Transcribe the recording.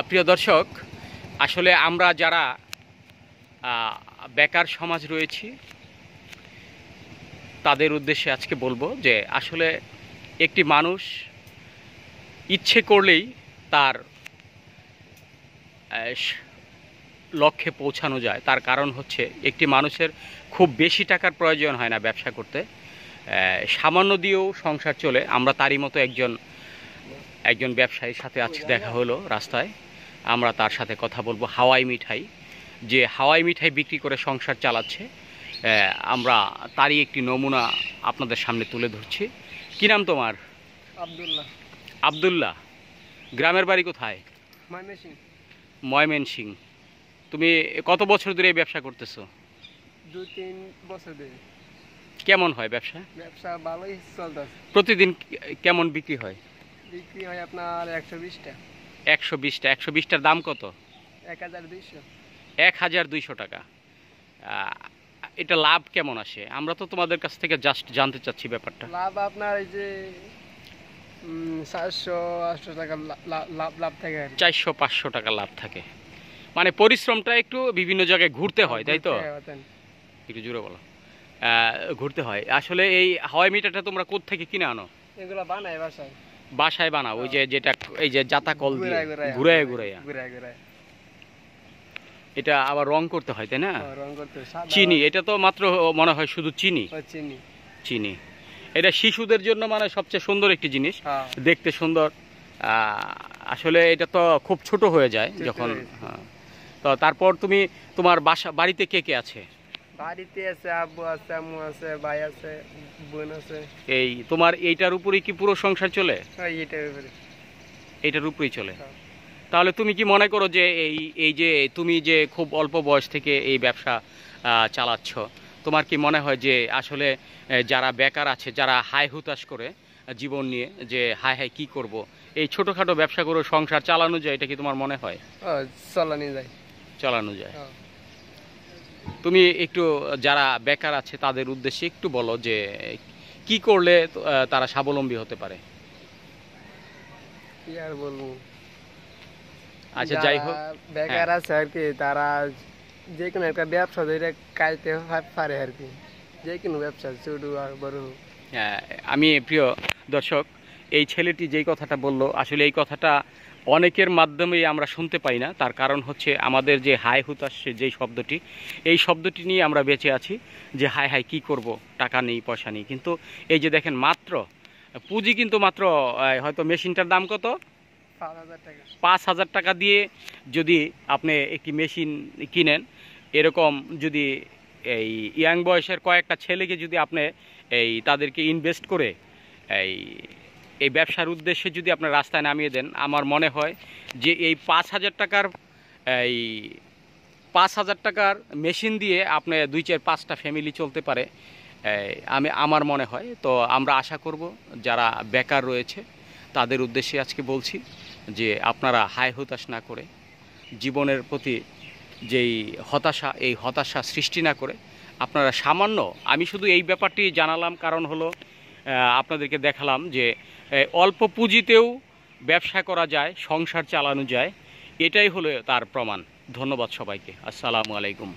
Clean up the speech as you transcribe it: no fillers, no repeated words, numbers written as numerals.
প্রিয় দর্শক, আসলে আমরা যারা বেকার সমাজ রয়েছি তাদের উদ্দেশ্যে আজকে বলবো যে আসলে একটি মানুষ ইচ্ছে করলেই তার লক্ষ্যে পৌঁছানো যায়। তার কারণ হচ্ছে একটি মানুষের খুব বেশি টাকার প্রয়োজন হয় না ব্যবসা করতে, সামান্য দিয়েও সংসার চলে। আমরা তারই মতো একজন ব্যবসায়ীর সাথে আজকে দেখা হলো রাস্তায়। আমরা তার সাথে কথা বলবো। হাওয়াই মিঠাই, যে হাওয়াই মিঠাই বিক্রি করে সংসার চালাচ্ছে, আমরা তারই একটি নমুনা আপনাদের সামনে তুলে ধরছি। কি নাম তোমার? আব্দুল্লাহ। আব্দুল্লাহ। গ্রামের বাড়ি কোথায়? ময়মনসিং। তুমি কত বছর ধরে এই ব্যবসা করতেছো? 2-3 বছর ধরে। কেমন হয় ব্যবসা? ব্যবসা ভালোই চলতেছে। প্রতিদিন কেমন বিক্রি হয়? বিক্রি হয় আপনার 120টা। 120টা। 120টার দাম কত? 1200। 1200 টাকা। এটা লাভ কেমন আসে? আমরা তো তোমাদের কাছ থেকে জাস্ট জানতে চাচ্ছি ব্যাপারটা। লাভ আপনার এই যে 400-800 টাকা লাভ থাকে। 400-500 টাকা লাভ থাকে। মানে পরিশ্রমটা একটু বিভিন্ন জায়গায় ঘুরতে হয়, তাই তো? একটু জোরে বলো। ঘুরতে হয়। আসলে এই হাওয়াই মিঠাইটা তোমরা কোত্থেকে কিনে আনো? এগুলো বানায় বাসায়। বাসায় বানাও? ওই যে যেটা এই যে জাতা কল দিয়ে ঘুরায় ঘুরায়। এটা আবার রং করতে হয়, তাই না? রং করতে। চিনি, এটা তো মাত্র মনে হয় শুধু চিনি। চিনি। এটা শিশুদের জন্য মানে সবচেয়ে সুন্দর একটি জিনিস, দেখতে সুন্দর। আসলে এটা তো খুব ছোট হয়ে যায় যখন। তো তারপর তুমি তোমার বাড়িতে কে কে আছে? বাড়িতে আছে আব্বু আছে, আম্মু আছে, ভাই আছে, বোন আছে। এই তোমার এইটার উপরেই কি পুরো সংসার চলে? এইটার উপরেই চলে। তাহলে তুমি কি মনে করো যে এই যে তুমি যে খুব অল্প বয়স থেকে এই ব্যবসা চালাচ্ছ, তোমার কি মনে হয় যে আসলে যারা বেকার আছে, যারা হায় হুতাশ করে জীবন নিয়ে, যে হায় হায় কি করব, এই ছোটোখাটো ব্যবসা করে সংসার চালানো যায়, এটা কি তোমার মনে হয়? চালানো যায়। তুমি একটু যারা বেকার আছে তাদের উদ্দেশ্যে একটু বলো যে কি করলে তারা স্বাবলম্বী হতে পারে। কি আর বলবো, আচ্ছা যাই হোক, বেকার আছে আর কি, তারা যে কোনো একটা ব্যবসা ধরে কাইতে পারে আর কি, যে কোনো ব্যবসা ছোট আর বড়। আমি প্রিয় দর্শক, এই ছেলেটি যেই কথাটা বলল, আসলে এই কথাটা অনেকের মাধ্যমেই আমরা শুনতে পাই না। তার কারণ হচ্ছে আমাদের যে হায় হুতাশ যেই শব্দটি, এই শব্দটি নিয়ে আমরা বেঁচে আছি, যে হায় হায় কি করব, টাকা নেই, পয়সা নেই। কিন্তু এই যে দেখেন, মাত্র পুঁজি কিন্তু মাত্র হয়তো মেশিনটার দাম কত? 5,000 টাকা দিয়ে যদি আপনি একটি মেশিন কিনেন, এরকম যদি এই ইয়াং বয়সের কয়েকটা ছেলেকে যদি আপনি তাদেরকে ইনভেস্ট করে এই ব্যবসার উদ্দেশ্যে যদি আপনার রাস্তায় নামিয়ে দেন, আমার মনে হয় যে এই 5,000 টাকার মেশিন দিয়ে আপনি 2-4-5টা ফ্যামিলি চলতে পারে, আমার মনে হয়। তো আমরা আশা করব যারা বেকার রয়েছে তাদের উদ্দেশ্যে আজকে বলছি যে আপনারা হায় হতাশ না করে, জীবনের প্রতি যেই হতাশা, এই হতাশা সৃষ্টি না করে আপনারা সামান্য, আমি শুধু এই ব্যাপারটি জানালাম কারণ হলো আপনাদেরকে দেখালাম যে অল্প পুঁজিতেও ব্যবসা করা যায়, সংসার চালানো যায়। এটাই হলো তার প্রমাণ। ধন্যবাদ সবাইকে। আসসালামু আলাইকুম।